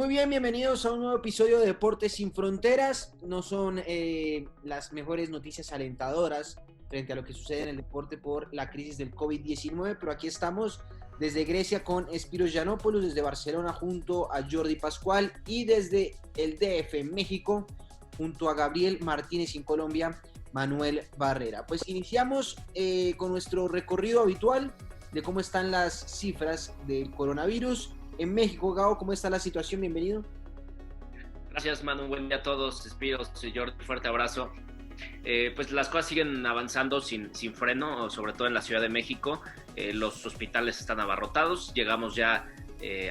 Muy bien, bienvenidos a un nuevo episodio de Deportes sin Fronteras. No son las mejores noticias alentadoras frente a lo que sucede en el deporte por la crisis del COVID-19, pero aquí estamos desde Grecia con Spyros Giannopoulos, desde Barcelona junto a Jordi Pascual y desde el DF en México junto a Gabriel Martínez y en Colombia Manuel Barrera. Pues iniciamos con nuestro recorrido habitual de cómo están las cifras del coronavirus. En México, Gabo, ¿cómo está la situación? Bienvenido. Gracias, Manu. Buen día a todos. Spyros, Jordi, fuerte abrazo. Pues las cosas siguen avanzando sin freno, sobre todo en la Ciudad de México. Los hospitales están abarrotados. Llegamos ya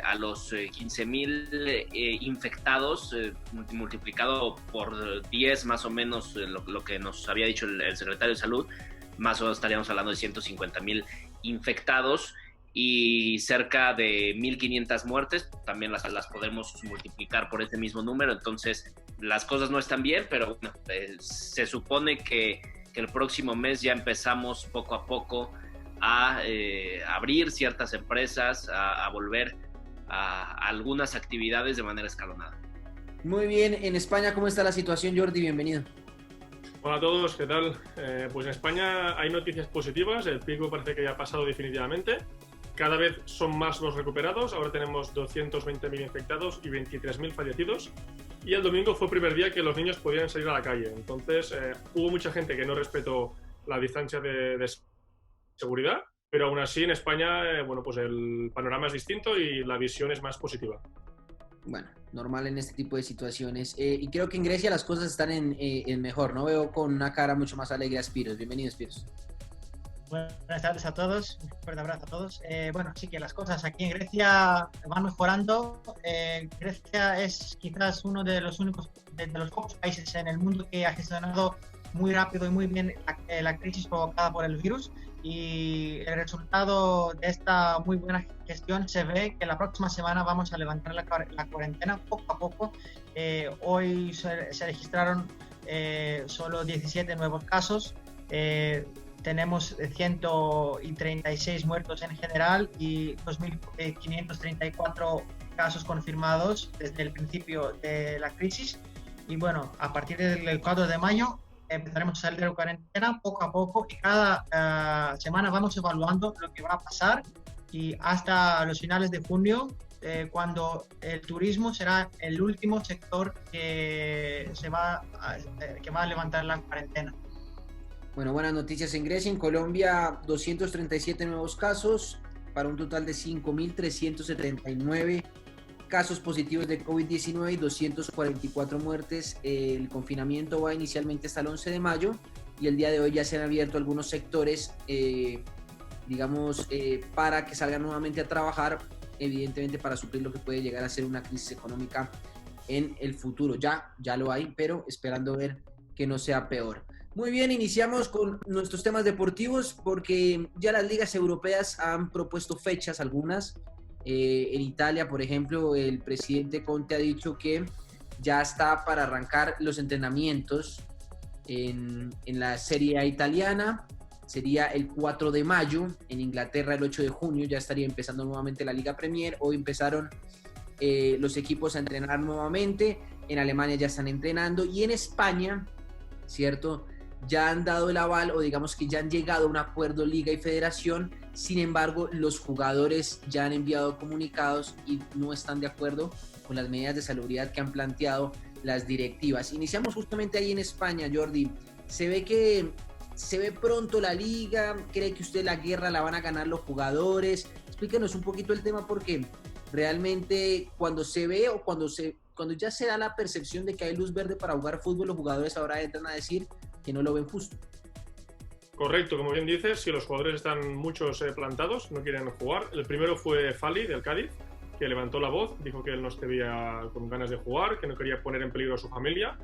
a los 15,000 infectados, multiplicado por 10 más o menos lo que nos había dicho el secretario de Salud. Más o menos estaríamos hablando de 150,000 infectados y cerca de 1,500 muertes. También las podemos multiplicar por ese mismo número. Entonces las cosas no están bien, pero bueno, se supone que el próximo mes ya empezamos poco a poco a abrir ciertas empresas, a volver a algunas actividades de manera escalonada. Muy bien, en España, ¿cómo está la situación, Jordi? Bienvenido. Hola a todos, ¿qué tal? Pues en España hay noticias positivas, el pico parece que ya ha pasado definitivamente. Cada vez son más los recuperados, ahora tenemos 220,000 infectados y 23,000 fallecidos. Y el domingo fue el primer día que los niños podían salir a la calle. Entonces hubo mucha gente que no respetó la distancia de seguridad, pero aún así en España bueno, pues el panorama es distinto y la visión es más positiva. Bueno, normal en este tipo de situaciones. Y creo que en Grecia las cosas están en mejor, ¿no? Veo con una cara mucho más alegre a Spyros. Bienvenido, Spyros. Buenas tardes a todos, un fuerte abrazo a todos. Bueno, sí que las cosas aquí en Grecia van mejorando. Grecia es quizás uno de los pocos países en el mundo que ha gestionado muy rápido y muy bien la crisis provocada por el virus, y el resultado de esta muy buena gestión se ve que la próxima semana vamos a levantar la cuarentena poco a poco. Hoy se registraron solo 17 nuevos casos. Tenemos 136 muertos en general y 2.534 casos confirmados desde el principio de la crisis. Y bueno, a partir del 4 de mayo empezaremos a salir de la cuarentena poco a poco, y cada semana vamos evaluando lo que va a pasar, y hasta los finales de junio, cuando el turismo será el último sector que va a levantar la cuarentena. Bueno, buenas noticias en Grecia. En Colombia, 237 nuevos casos para un total de 5.379 casos positivos de COVID-19 y 244 muertes. El confinamiento va inicialmente hasta el 11 de mayo y el día de hoy ya se han abierto algunos sectores, para que salgan nuevamente a trabajar, evidentemente para suplir lo que puede llegar a ser una crisis económica en el futuro. Ya lo hay, pero esperando ver que no sea peor. Muy bien, iniciamos con nuestros temas deportivos porque ya las ligas europeas han propuesto fechas algunas. En Italia, por ejemplo, el presidente Conte ha dicho que ya está para arrancar los entrenamientos en la Serie A italiana. Sería el 4 de mayo, en Inglaterra el 8 de junio ya estaría empezando nuevamente la Liga Premier. Hoy empezaron los equipos a entrenar nuevamente, en Alemania ya están entrenando y en España, ¿cierto?, ya han dado el aval, o digamos que ya han llegado a un acuerdo Liga y Federación. Sin embargo, los jugadores ya han enviado comunicados y no están de acuerdo con las medidas de salubridad que han planteado las directivas. Iniciamos justamente ahí en España, Jordi. Se ve pronto la Liga. ¿Cree que usted la guerra la van a ganar los jugadores? Explíquenos un poquito el tema, porque realmente cuando se ve o cuando ya se da la percepción de que hay luz verde para jugar fútbol, los jugadores ahora entran a decir que no lo ven justo. Correcto, como bien dices, si los jugadores están muchos plantados, no quieren jugar. El primero fue Fali, del Cádiz, que levantó la voz, dijo que él no estaba con ganas de jugar, que no quería poner en peligro a su familia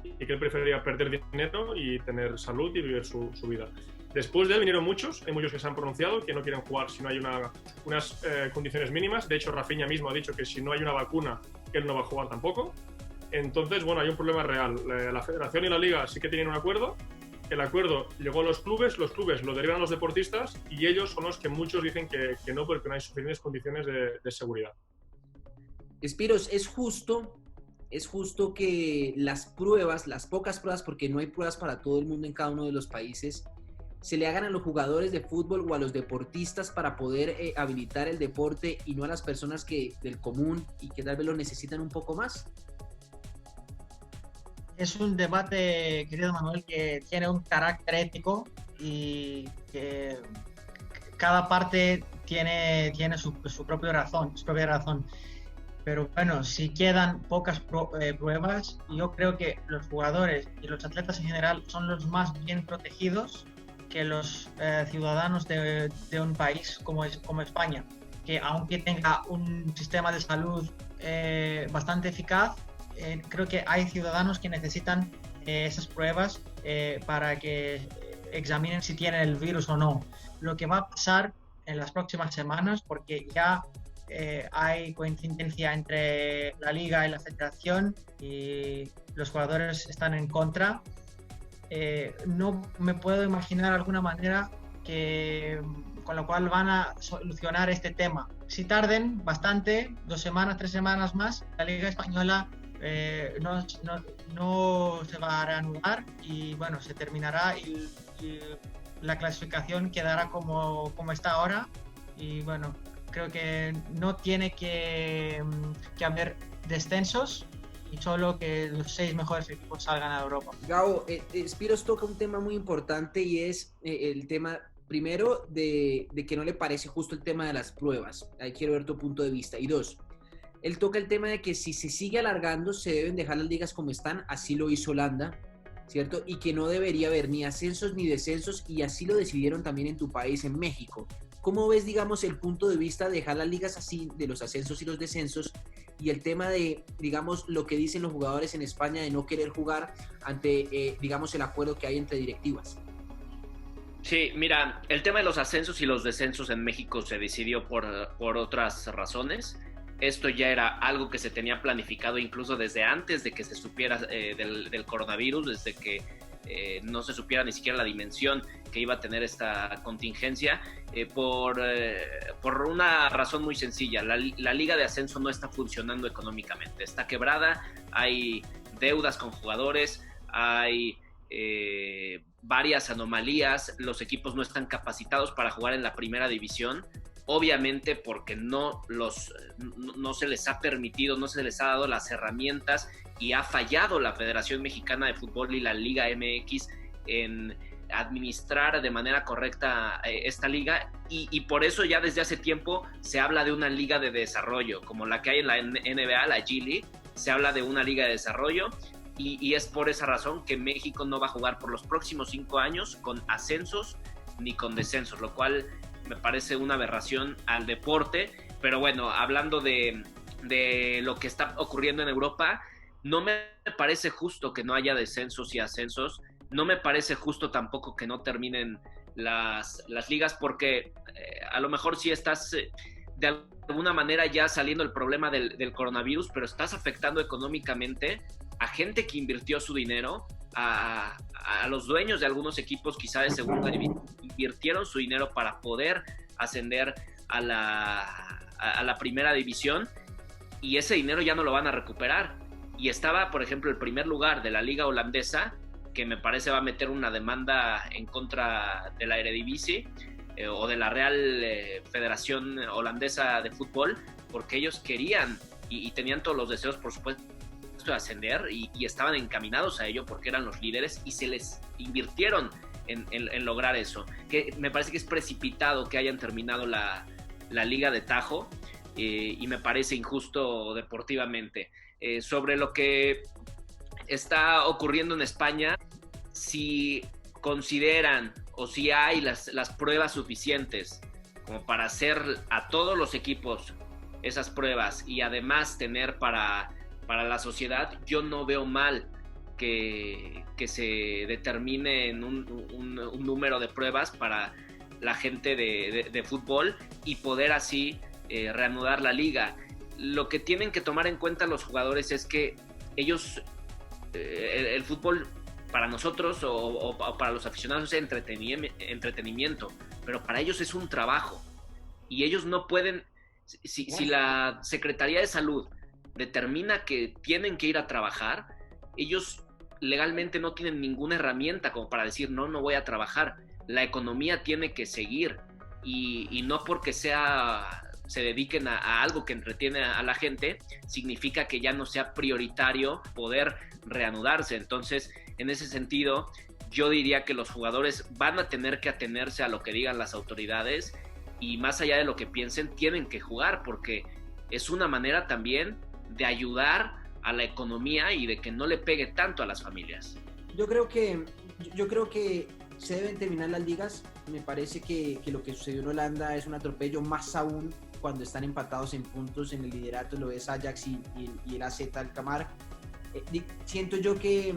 y que él preferiría perder dinero y tener salud y vivir su vida. Después de él vinieron muchos, hay muchos que se han pronunciado que no quieren jugar si no hay unas condiciones mínimas. De hecho, Rafinha mismo ha dicho que si no hay una vacuna, él no va a jugar tampoco. Entonces, bueno, hay un problema real. La Federación y la Liga sí que tienen un acuerdo. El acuerdo llegó a los clubes lo derivan a los deportistas y ellos son los que muchos dicen que no, porque no hay suficientes condiciones de seguridad. Espiros, es justo que las pruebas, las pocas pruebas, porque no hay pruebas para todo el mundo en cada uno de los países, se le hagan a los jugadores de fútbol o a los deportistas para poder habilitar el deporte y no a las personas del común y que tal vez lo necesitan un poco más. Es un debate, querido Manuel, que tiene un carácter ético y que cada parte tiene su propia razón. Pero bueno, si quedan pocas pruebas, yo creo que los jugadores y los atletas en general son los más bien protegidos que los ciudadanos de un país como España, que aunque tenga un sistema de salud bastante eficaz, creo que hay ciudadanos que necesitan esas pruebas para que examinen si tienen el virus o no. Lo que va a pasar en las próximas semanas, porque ya hay coincidencia entre la liga y la federación y los jugadores están en contra, no me puedo imaginar alguna manera con la cual van a solucionar este tema. Si tarden bastante, 2 semanas, 3 semanas más, la Liga Española no se va a reanudar y bueno, se terminará y la clasificación quedará como está ahora y bueno, creo que no tiene que haber descensos y solo que los 6 mejores equipos salgan a Europa. Gabo, Spiros toca un tema muy importante y es el tema, primero, de que no le parece justo el tema de las pruebas. Ahí quiero ver tu punto de vista. Y 2, él toca el tema de que si se sigue alargando se deben dejar las ligas como están, así lo hizo Holanda, ¿cierto? Y que no debería haber ni ascensos ni descensos y así lo decidieron también en tu país, en México. ¿Cómo ves, digamos, el punto de vista de dejar las ligas así, de los ascensos y los descensos, y el tema de, digamos, lo que dicen los jugadores en España de no querer jugar ante, digamos, el acuerdo que hay entre directivas? Sí, mira, el tema de los ascensos y los descensos en México se decidió por otras razones. Esto ya era algo que se tenía planificado incluso desde antes de que se supiera del coronavirus, desde que no se supiera ni siquiera la dimensión que iba a tener esta contingencia, por una razón muy sencilla. La Liga de Ascenso no está funcionando económicamente, está quebrada, hay deudas con jugadores, hay varias anomalías, los equipos no están capacitados para jugar en la primera división, obviamente porque no se les ha permitido, no se les ha dado las herramientas y ha fallado la Federación Mexicana de Fútbol y la Liga MX en administrar de manera correcta esta liga y por eso ya desde hace tiempo se habla de una liga de desarrollo, como la que hay en la NBA, la G League, se habla de una liga de desarrollo y es por esa razón que México no va a jugar por los próximos 5 años con ascensos ni con descensos, lo cual me parece una aberración al deporte. Pero bueno, hablando de lo que está ocurriendo en Europa, no me parece justo que no haya descensos y ascensos, no me parece justo tampoco que no terminen las ligas, porque a lo mejor sí estás de alguna manera ya saliendo el problema del coronavirus, pero estás afectando económicamente a gente que invirtió su dinero, a los dueños de algunos equipos quizá de segunda división, invirtieron su dinero para poder ascender a la primera división y ese dinero ya no lo van a recuperar. Y estaba, por ejemplo, el primer lugar de la liga holandesa, que me parece va a meter una demanda en contra de la Eredivisie o de la Real Federación Holandesa de Fútbol, porque ellos querían y tenían todos los deseos, por supuesto, de ascender y estaban encaminados a ello porque eran los líderes y se les invirtieron en lograr eso. Que me parece que es precipitado que hayan terminado la liga de tajo y me parece injusto deportivamente. Sobre lo que está ocurriendo en España, si consideran o si hay las pruebas suficientes como para hacer a todos los equipos esas pruebas y además tener para la sociedad, yo no veo mal que se determine en un número de pruebas para la gente de fútbol y poder así reanudar la liga. Lo que tienen que tomar en cuenta los jugadores es que ellos, el fútbol para nosotros o para los aficionados es entretenimiento, pero para ellos es un trabajo y ellos no pueden, si la Secretaría de Salud determina que tienen que ir a trabajar, ellos legalmente no tienen ninguna herramienta como para decir no voy a trabajar. La economía tiene que seguir y no porque se dediquen a algo que entretiene a la gente, significa que ya no sea prioritario poder reanudarse. Entonces, en ese sentido, yo diría que los jugadores van a tener que atenerse a lo que digan las autoridades y más allá de lo que piensen, tienen que jugar porque es una manera también de ayudar a la economía y de que no le pegue tanto a las familias. Yo creo que se deben terminar las ligas. Me parece que lo que sucedió en Holanda es un atropello, más aún cuando están empatados en puntos en el liderato, lo es Ajax y el AZ Alkmaar. Siento yo que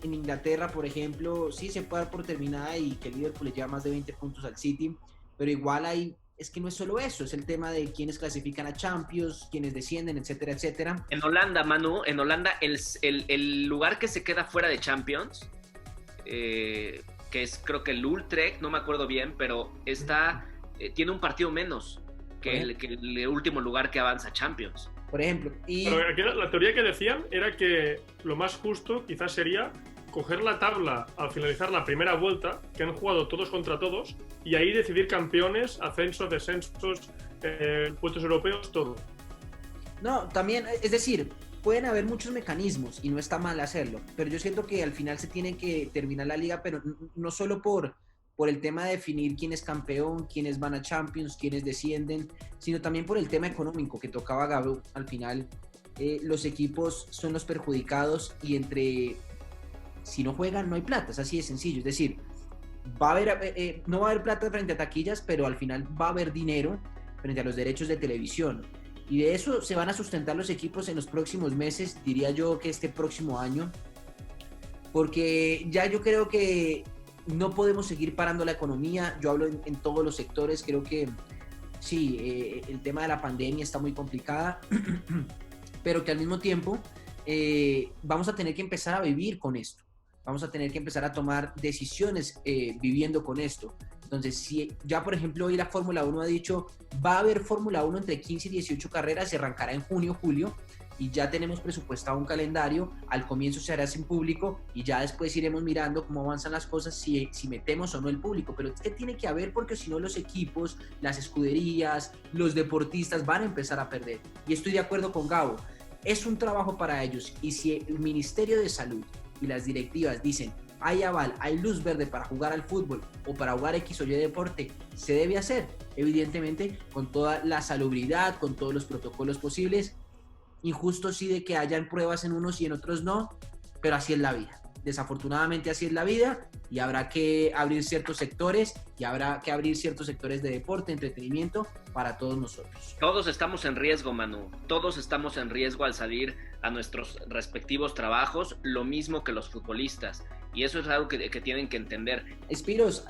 en Inglaterra, por ejemplo, sí se puede dar por terminada y que el Liverpool le lleva más de 20 puntos al City, pero igual es que no es solo eso, es el tema de quiénes clasifican a Champions, quiénes descienden, etcétera, etcétera. En Holanda, Manu, el lugar que se queda fuera de Champions, que es creo que el Utrecht, no me acuerdo bien, pero tiene un partido menos que el último lugar que avanza a Champions. Por ejemplo. Pero aquí la teoría que decían era que lo más justo quizás sería coger la tabla al finalizar la primera vuelta, que han jugado todos contra todos, y ahí decidir campeones, ascensos, descensos, puestos europeos, todo. No, también, es decir, pueden haber muchos mecanismos y no está mal hacerlo, pero yo siento que al final se tiene que terminar la liga, pero no solo por el tema de definir quién es campeón, quiénes van a Champions, quiénes descienden, sino también por el tema económico que tocaba Gabo. Al final, los equipos son los perjudicados y si no juegan no hay plata, es así de sencillo. Es decir, no va a haber plata frente a taquillas, pero al final va a haber dinero frente a los derechos de televisión. Y de eso se van a sustentar los equipos en los próximos meses, diría yo que este próximo año, porque ya yo creo que no podemos seguir parando la economía. Yo hablo en todos los sectores. Creo que sí, el tema de la pandemia está muy complicada, pero que al mismo tiempo vamos a tener que empezar a vivir con esto. Vamos a tener que empezar a tomar decisiones viviendo con esto. Entonces, si ya por ejemplo hoy la Fórmula 1 ha dicho, va a haber Fórmula 1 entre 15 y 18 carreras, se arrancará en junio, julio, y ya tenemos presupuestado un calendario, al comienzo se hará sin público y ya después iremos mirando cómo avanzan las cosas, si metemos o no el público, pero es que tiene que haber, porque si no los equipos, las escuderías, los deportistas van a empezar a perder, y estoy de acuerdo con Gabo, es un trabajo para ellos, y si el Ministerio de Salud y las directivas dicen, hay aval, hay luz verde para jugar al fútbol o para jugar X o Y deporte, se debe hacer, evidentemente con toda la salubridad, con todos los protocolos posibles. Injusto sí de que hayan pruebas en unos y en otros no, pero así es la vida. Desafortunadamente así es la vida y habrá que abrir ciertos sectores y habrá que abrir ciertos sectores de deporte, entretenimiento para todos nosotros. Todos estamos en riesgo, Manu. Todos estamos en riesgo al salir a nuestros respectivos trabajos, lo mismo que los futbolistas. Y eso es algo que tienen que entender. Espiros,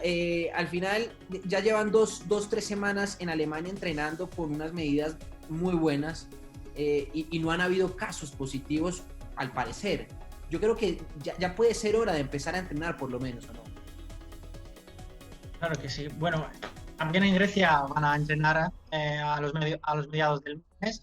al final ya llevan 2-3 semanas en Alemania entrenando con unas medidas muy buenas. Y no han habido casos positivos al parecer. Yo creo que ya puede ser hora de empezar a entrenar por lo menos, ¿o no? Claro que sí. Bueno, también en Grecia van a entrenar a los mediados del mes.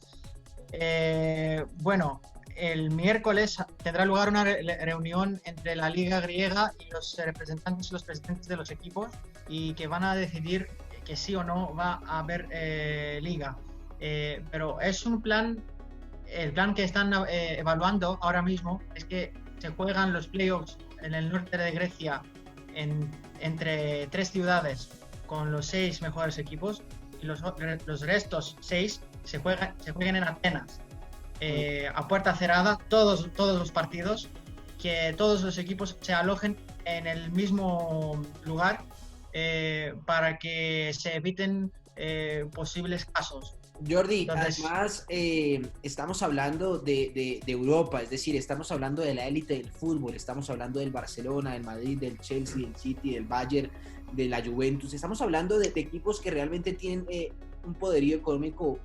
Bueno, el miércoles tendrá lugar una reunión entre la Liga griega y los representantes y los presidentes de los equipos y que van a decidir que sí o no va a haber liga. Pero es un plan, el plan que están evaluando ahora mismo es que se juegan los playoffs en el norte de Grecia entre 3 ciudades con los 6 mejores equipos y los restos 6 se jueguen en Atenas a puerta cerrada todos los partidos, que todos los equipos se alojen en el mismo lugar para que se eviten posibles casos. Jordi, entonces, además estamos hablando de Europa, es decir, estamos hablando de la élite del fútbol, estamos hablando del Barcelona, del Madrid, del Chelsea, del City, del Bayern, de la Juventus, estamos hablando de equipos que realmente tienen un poderío económico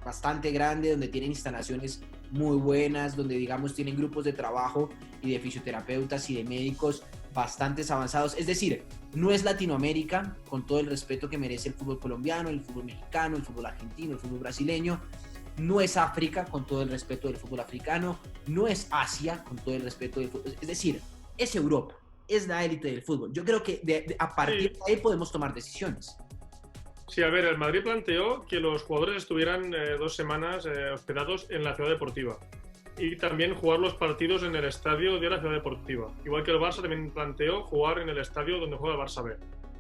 bastante grande, donde tienen instalaciones muy buenas, donde digamos tienen grupos de trabajo y de fisioterapeutas y de médicos bastante avanzados. Es decir, no es Latinoamérica, con todo el respeto que merece el fútbol colombiano, el fútbol mexicano, el fútbol argentino, el fútbol brasileño, no es África, con todo el respeto del fútbol africano, no es Asia, con todo el respeto del fútbol, es decir, es Europa, es la élite del fútbol. Yo creo que a partir de ahí podemos tomar decisiones. Sí, a ver, el Madrid planteó que los jugadores estuvieran 2 semanas hospedados en la ciudad deportiva y también jugar los partidos en el estadio de la ciudad deportiva. Igual que el Barça también planteó jugar en el estadio donde juega el Barça B.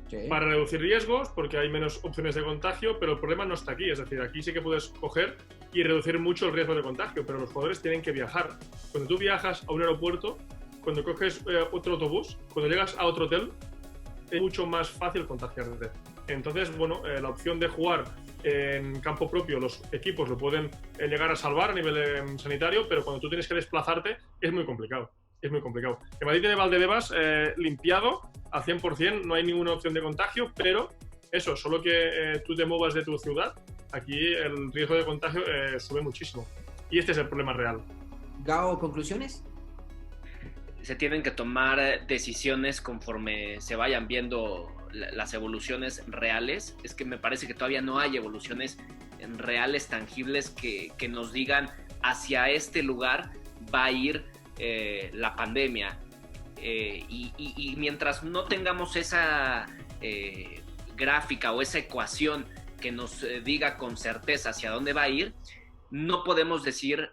Sí. Para reducir riesgos, porque hay menos opciones de contagio, pero el problema no está aquí. Es decir, aquí sí que puedes coger y reducir mucho el riesgo de contagio, pero los jugadores tienen que viajar. Cuando tú viajas a un aeropuerto, cuando coges otro autobús, cuando llegas a otro hotel, es mucho más fácil contagiarte. Entonces, bueno, la opción de jugar en campo propio, los equipos lo pueden llegar a salvar a nivel sanitario, pero cuando tú tienes que desplazarte es muy complicado. Es muy complicado. El Madrid tiene Valdebebas limpiado al 100%, no hay ninguna opción de contagio, pero eso, solo que tú te muevas de tu ciudad, aquí el riesgo de contagio sube muchísimo. Y este es el problema real. Gao, ¿conclusiones? Se tienen que tomar decisiones conforme se vayan viendo las evoluciones reales. Es que me parece que todavía no hay evoluciones reales, tangibles, que nos digan hacia este lugar va a ir la pandemia. Y mientras no tengamos esa gráfica o esa ecuación que nos diga con certeza hacia dónde va a ir, no podemos decir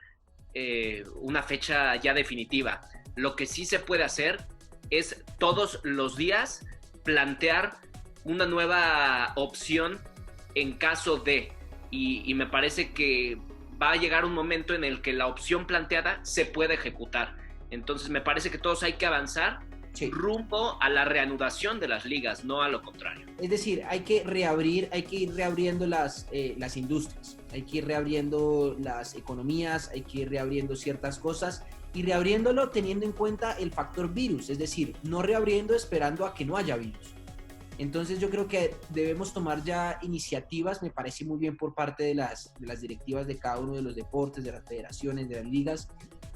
una fecha ya definitiva. Lo que sí se puede hacer es todos los días plantear una nueva opción en caso de, y me parece que va a llegar un momento en el que la opción planteada se puede ejecutar. Entonces me parece que todos hay que avanzar rumbo a la reanudación de las ligas, no a lo contrario. Es decir, hay que ir reabriendo las industrias, hay que ir reabriendo las economías, hay que ir reabriendo ciertas cosas y reabriéndolo teniendo en cuenta el factor virus, es decir, no reabriendo esperando a que no haya virus. Entonces yo creo que debemos tomar ya iniciativas, me parece muy bien por parte de las directivas de cada uno de los deportes, de las federaciones, de las ligas,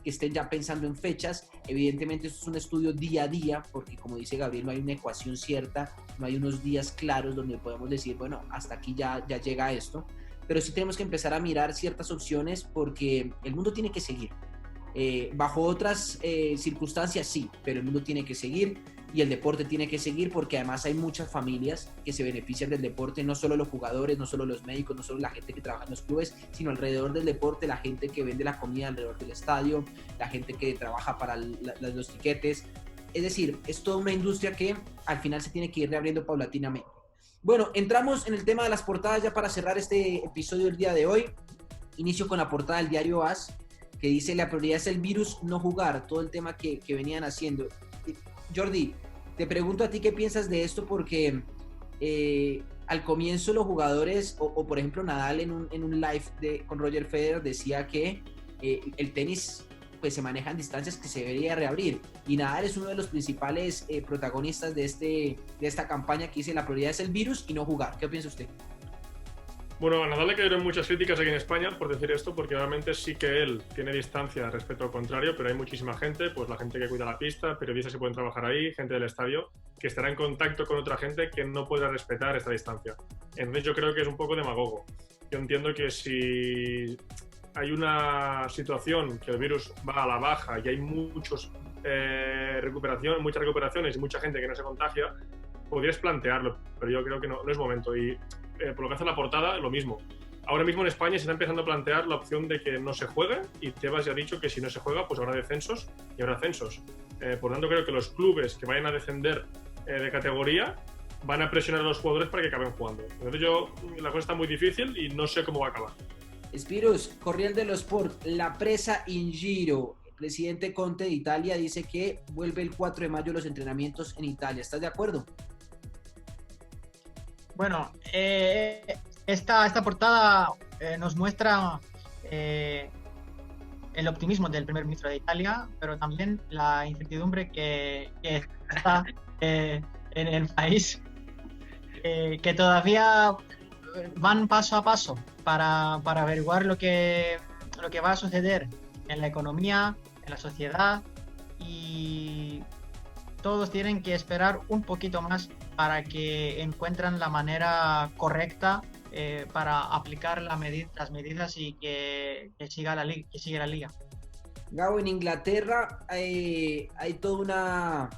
que estén ya pensando en fechas. Evidentemente esto es un estudio día a día, porque como dice Gabriel, no hay una ecuación cierta, no hay unos días claros donde podemos decir, bueno, hasta aquí ya llega esto, pero sí tenemos que empezar a mirar ciertas opciones porque el mundo tiene que seguir. Bajo otras circunstancias sí, pero el mundo tiene que seguir y el deporte tiene que seguir porque además hay muchas familias que se benefician del deporte, no solo los jugadores, no solo los médicos, no solo la gente que trabaja en los clubes, sino alrededor del deporte, la gente que vende la comida alrededor del estadio, la gente que trabaja para los tiquetes. Es decir, es toda una industria que al final se tiene que ir reabriendo paulatinamente. Bueno, entramos en el tema de las portadas ya para cerrar este episodio del día de hoy. Inicio con la portada del diario AS, que dice la prioridad es el virus, no jugar, todo el tema que venían haciendo. Jordi, te pregunto a ti qué piensas de esto porque al comienzo los jugadores, o por ejemplo Nadal en un live con Roger Federer decía que el tenis pues se manejan distancias que se debería reabrir y Nadal es uno de los principales protagonistas de esta campaña que dice la prioridad es el virus y no jugar. ¿Qué piensa usted? Bueno, a Nadal le cayeron muchas críticas aquí en España por decir esto, porque realmente sí que él tiene distancia respecto al contrario, pero hay muchísima gente, pues la gente que cuida la pista, periodistas que pueden trabajar ahí, gente del estadio, que estará en contacto con otra gente que no podrá respetar esta distancia. Entonces yo creo que es un poco demagogo. Yo entiendo que si hay una situación que el virus va a la baja y hay muchas recuperaciones y mucha gente que no se contagia, podrías plantearlo, pero yo creo que no es momento. Y por lo que hace la portada, lo mismo. Ahora mismo en España se está empezando a plantear la opción de que no se juegue y Tebas ya ha dicho que si no se juega, pues habrá descensos y habrá ascensos. Por lo tanto, creo que los clubes que vayan a descender de categoría van a presionar a los jugadores para que acaben jugando. Entonces la cosa está muy difícil y no sé cómo va a acabar. Spiros, Corriere dello Sport, la presa in giro. El presidente Conte de Italia dice que vuelve el 4 de mayo los entrenamientos en Italia. ¿Estás de acuerdo? Bueno, esta portada nos muestra el optimismo del primer ministro de Italia, pero también la incertidumbre que está en el país, que todavía van paso a paso para averiguar lo que va a suceder en la economía, en la sociedad, y todos tienen que esperar un poquito más para que encuentren la manera correcta para aplicar las medidas y que siga la liga. Gabo, en Inglaterra hay toda una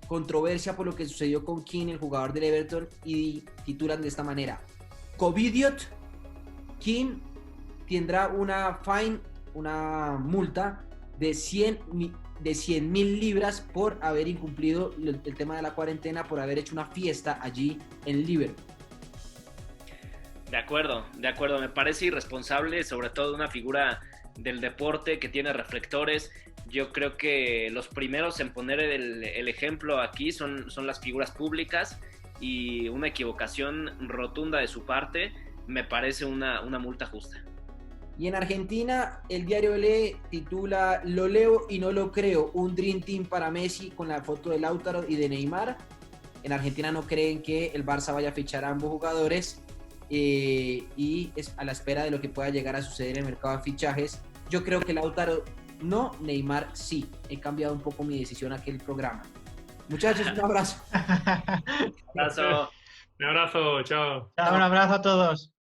controversia por lo que sucedió con Keane, el jugador del Everton, y titulan de esta manera: Covidiot, Keane tendrá una multa de 100.000 libras por haber incumplido el tema de la cuarentena, por haber hecho una fiesta allí en Liverpool. De acuerdo, me parece irresponsable, sobre todo de una figura del deporte que tiene reflectores. Yo creo que los primeros en poner el ejemplo aquí son las figuras públicas, y una equivocación rotunda de su parte me parece una multa justa. Y en Argentina, el diario Le titula: "Lo leo y no lo creo, un Dream Team para Messi", con la foto de Lautaro y de Neymar. En Argentina no creen que el Barça vaya a fichar a ambos jugadores, y es a la espera de lo que pueda llegar a suceder en el mercado de fichajes. Yo creo que Lautaro no, Neymar sí. He cambiado un poco mi decisión a aquel programa. Muchachos, un abrazo. Un abrazo. Un abrazo, chao. Un abrazo a todos.